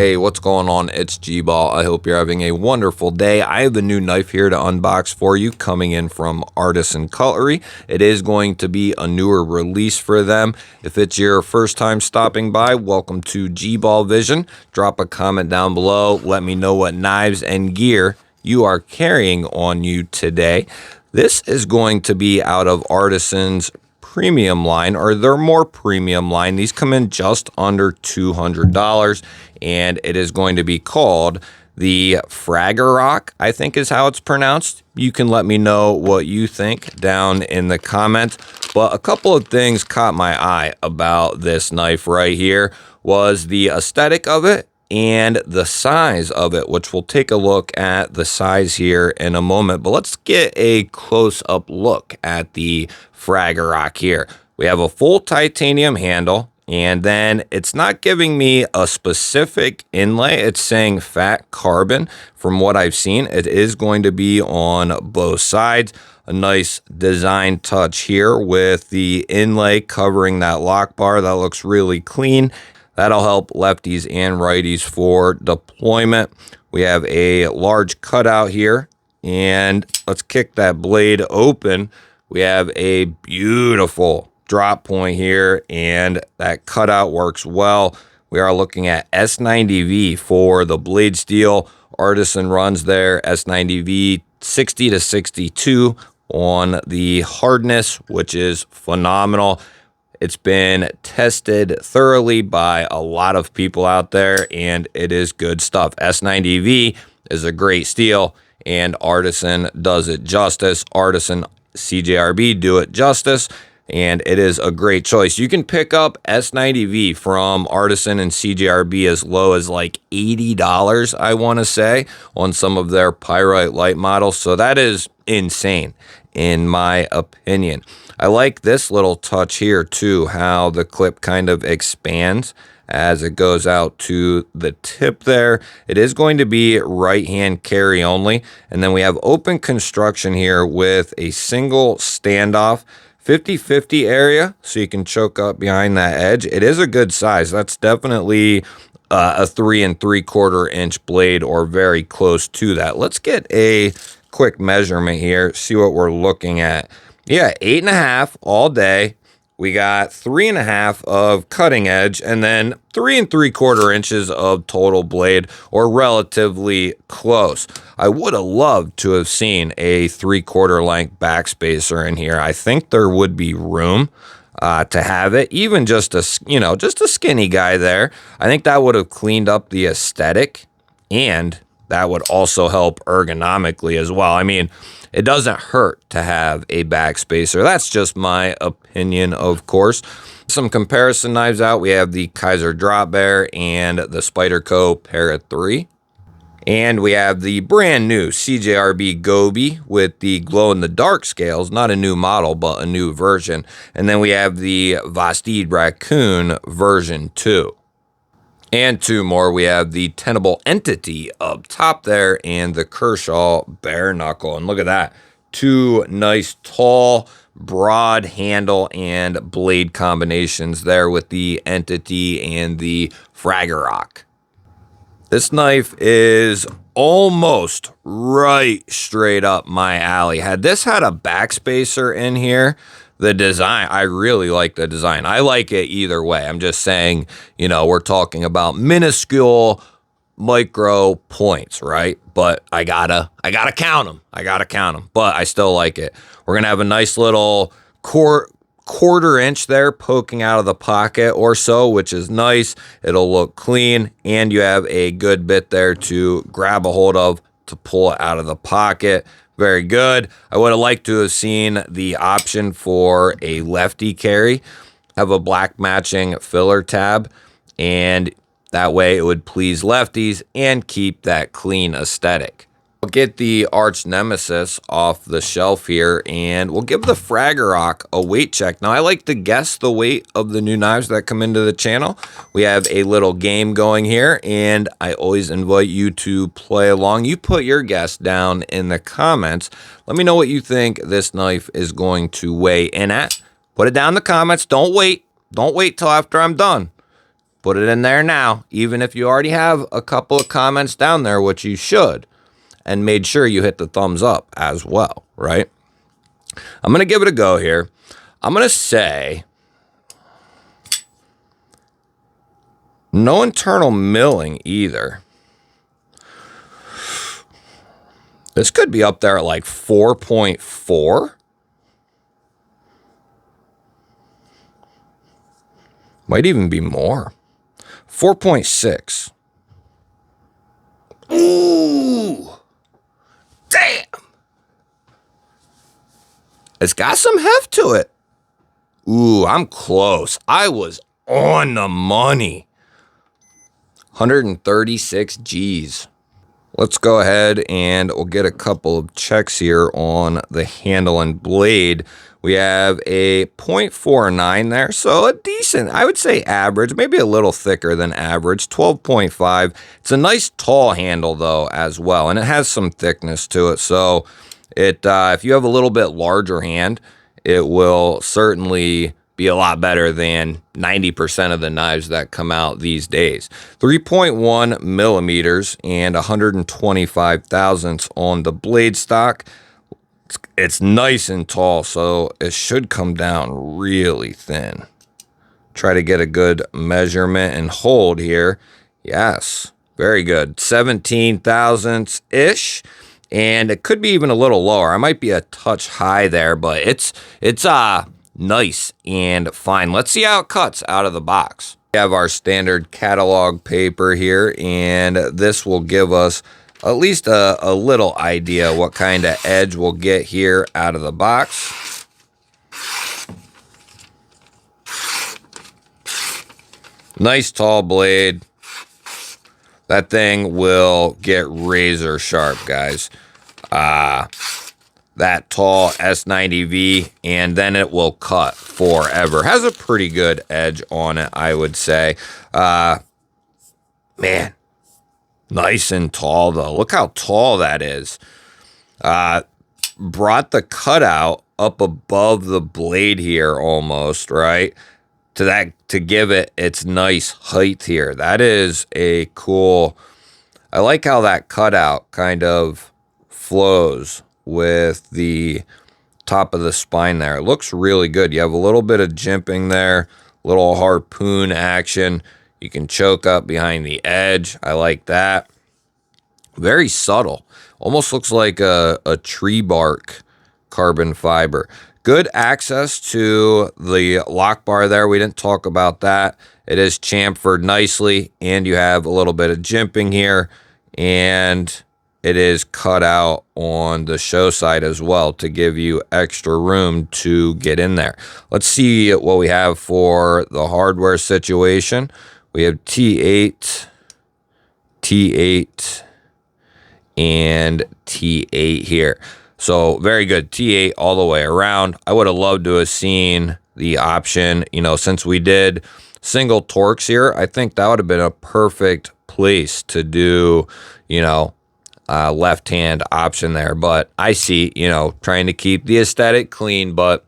Hey, what's going on? It's G-Ball. I hope you're having a wonderful day. I have a new knife here to unbox for you coming in from Artisan Cutlery. It is going to be a newer release for them. If it's your first time stopping by, welcome to G-Ball Vision. Drop a comment down below. Let me know what knives and gear you are carrying on you today. This is going to be out of Artisan's premium line, or their more premium line. These come in just under $200, and it is going to be called the Fragerock, I think is how it's pronounced. You can let me know what you think down in the comments. But a couple of things caught my eye about this knife right here was the aesthetic of it and the size of it, which we'll take a look at the size here in a moment. But let's get a close-up look at the Fragerock here. We have a full titanium handle, and then it's not giving me a specific inlay. It's saying fat carbon. From what I've seen, it is going to be on both sides. A nice design touch here with the inlay covering that lock bar. That looks really clean. That'll help lefties and righties for deployment. We have a large cutout here, and let's kick that blade open. We have a beautiful drop point here, and that cutout works well. We are looking at S90V for the blade steel. Artisan runs their S90V 60 to 62 on the hardness, which is phenomenal. It's been tested thoroughly by a lot of people out there, and it is good stuff. S90V is a great steel, and Artisan does it justice. Artisan CJRB do it justice, and it is a great choice. You can pick up S90V from Artisan and CJRB as low as like $80, I want to say, on some of their Pyrite Light models. So that is insane, in my opinion. I like this little touch here too, how the clip kind of expands as it goes out to the tip there. It is going to be right hand carry only. And then we have open construction here with a single standoff 50-50 area, so you can choke up behind that edge. It is a good size. That's definitely a 3 3/4 inch blade, or very close to that. Let's get a quick measurement here, see what we're looking at. Yeah, 8.5 all day. We got 3.5 of cutting edge, and then 3 3/4 inches of total blade, or relatively close. I would have loved to have seen a 3/4 length backspacer in here. I think there would be room to have it, even just a skinny guy there. I think that would have cleaned up the aesthetic, and that would also help ergonomically as well. I mean, it doesn't hurt to have a backspacer. That's just my opinion, of course. Some comparison knives out. We have the Kizer Drop Bear and the Spyderco Para 3. And we have the brand new CJRB Gobi with the glow-in-the-dark scales. Not a new model, but a new version. And then we have the Vastid Raccoon version 2. And two more. We have the Tenable Entity up top there, and the Kershaw Bare Knuckle. And look at that. Two nice, tall, broad handle and blade combinations there with the Entity and the Fragerock. This knife is almost right straight up my alley. Had this had a backspacer in here, the design, I really like the design. I like it either way. I'm just saying, we're talking about minuscule micro points, right? But I gotta count them. But I still like it. We're gonna have a nice little quarter inch there poking out of the pocket or so, which is nice. It'll look clean, and you have a good bit there to grab a hold of to pull it out of the pocket. Very good. I would have liked to have seen the option for a lefty carry, have a black matching filler tab, and that way it would please lefties and keep that clean aesthetic. We'll get the arch nemesis off the shelf here, and we'll give the Fragerock a weight check. Now, I like to guess the weight of the new knives that come into the channel. We have a little game going here, and I always invite you to play along. You put your guess down in the comments. Let me know what you think this knife is going to weigh in at. Put it down in the comments. Don't wait. Don't wait till after I'm done. Put it in there now, even if you already have a couple of comments down there, which you should, and made sure you hit the thumbs up as well, right? I'm going to give it a go here. I'm going to say no internal milling either. This could be up there at like 4.4. Might even be more. 4.6. Ooh. Damn. It's got some heft to it. Ooh, I'm close. I was on the money. 136 G's. Let's go ahead and we'll get a couple of checks here on the handle and blade. We have a 0.49 there, so a decent, I would say average, maybe a little thicker than average, 12.5. It's a nice tall handle though as well, and it has some thickness to it, so if you have a little bit larger hand, it will certainly be a lot better than 90% of the knives that come out these days. 3.1 millimeters and 125 thousandths on the blade stock. It's nice and tall, so it should come down really thin. Try to get a good measurement and hold here. Yes, very good. 17 thousandths-ish. And it could be even a little lower. I might be a touch high there, but it's nice and fine. Let's see how it cuts out of the box. We have our standard catalog paper here, and this will give us at least a little idea what kind of edge we'll get here out of the box. Nice tall blade. That thing will get razor sharp, guys. That tall S90V, and then it will cut forever. Has a pretty good edge on it, I would say. Man, nice and tall, though. Look how tall that is. Brought the cutout up above the blade here almost, right? To give it its nice height here. That is a cool... I like how that cutout kind of flows with the top of the spine there. It looks really good. You have a little bit of jimping there, little harpoon action. You can choke up behind the edge. I like that. Very subtle. Almost looks like a tree bark carbon fiber. Good access to the lock bar there. We didn't talk about that. It is chamfered nicely, and you have a little bit of jimping here, and it is cut out on the show side as well to give you extra room to get in there. Let's see what we have for the hardware situation. We have T8, T8, and T8 here. So very good. T8 all the way around. I would have loved to have seen the option, since we did single Torx here. I think that would have been a perfect place to do, left-hand option there. But I see, trying to keep the aesthetic clean, but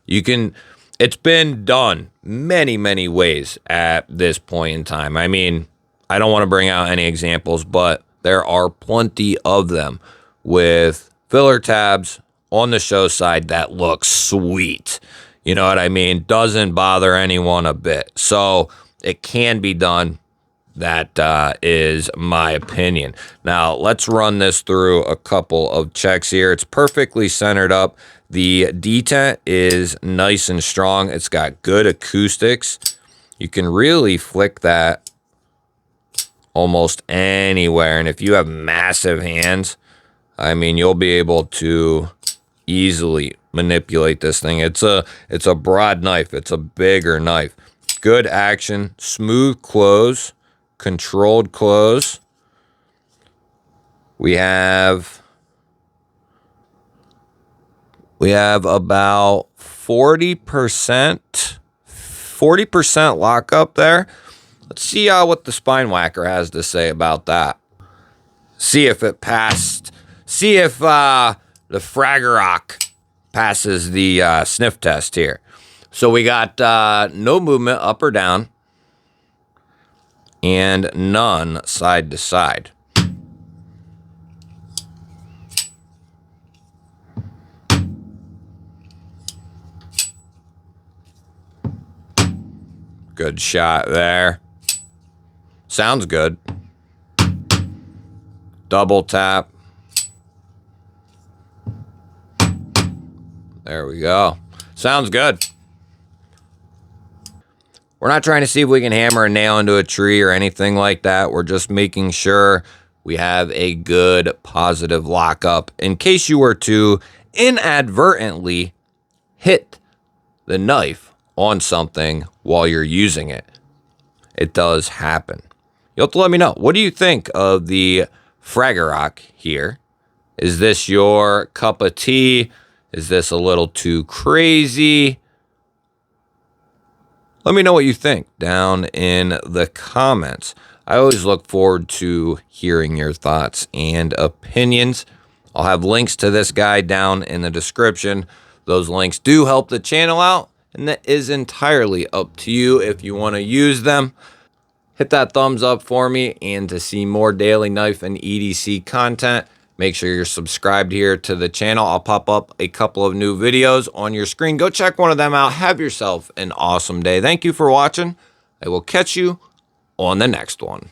it's been done many, many ways at this point in time. I mean, I don't want to bring out any examples, but there are plenty of them with filler tabs on the show side that look sweet. You know what I mean? Doesn't bother anyone a bit. So it can be done. That is my opinion. Now, let's run this through a couple of checks here. It's perfectly centered up. The detent is nice and strong. It's got good acoustics. You can really flick that almost anywhere. And if you have massive hands, I mean, you'll be able to easily manipulate this thing. It's a broad knife. It's a bigger knife. Good action, smooth close, controlled close. We have about 40% lockup there. Let's see what the Spine Whacker has to say about that. See if it passed. See if the Fragerock passes the sniff test here. So we got no movement up or down. and none side to side. Good shot there. Sounds good. Double tap. There we go. Sounds good. We're not trying to see if we can hammer a nail into a tree or anything like that. We're just making sure we have a good positive lockup in case you were to inadvertently hit the knife on something while you're using it. It does happen. You'll have to let me know. What do you think of the Fragorock here? Is this your cup of tea? Is this a little too crazy? Let me know what you think down in the comments. I always look forward to hearing your thoughts and opinions. I'll have links to this guy down in the description. Those links do help the channel out, and that is entirely up to you if you want to use them. Hit that thumbs up for me, and to see more daily knife and EDC content, make sure you're subscribed here to the channel. I'll pop up a couple of new videos on your screen. Go check one of them out. Have yourself an awesome day. Thank you for watching. I will catch you on the next one.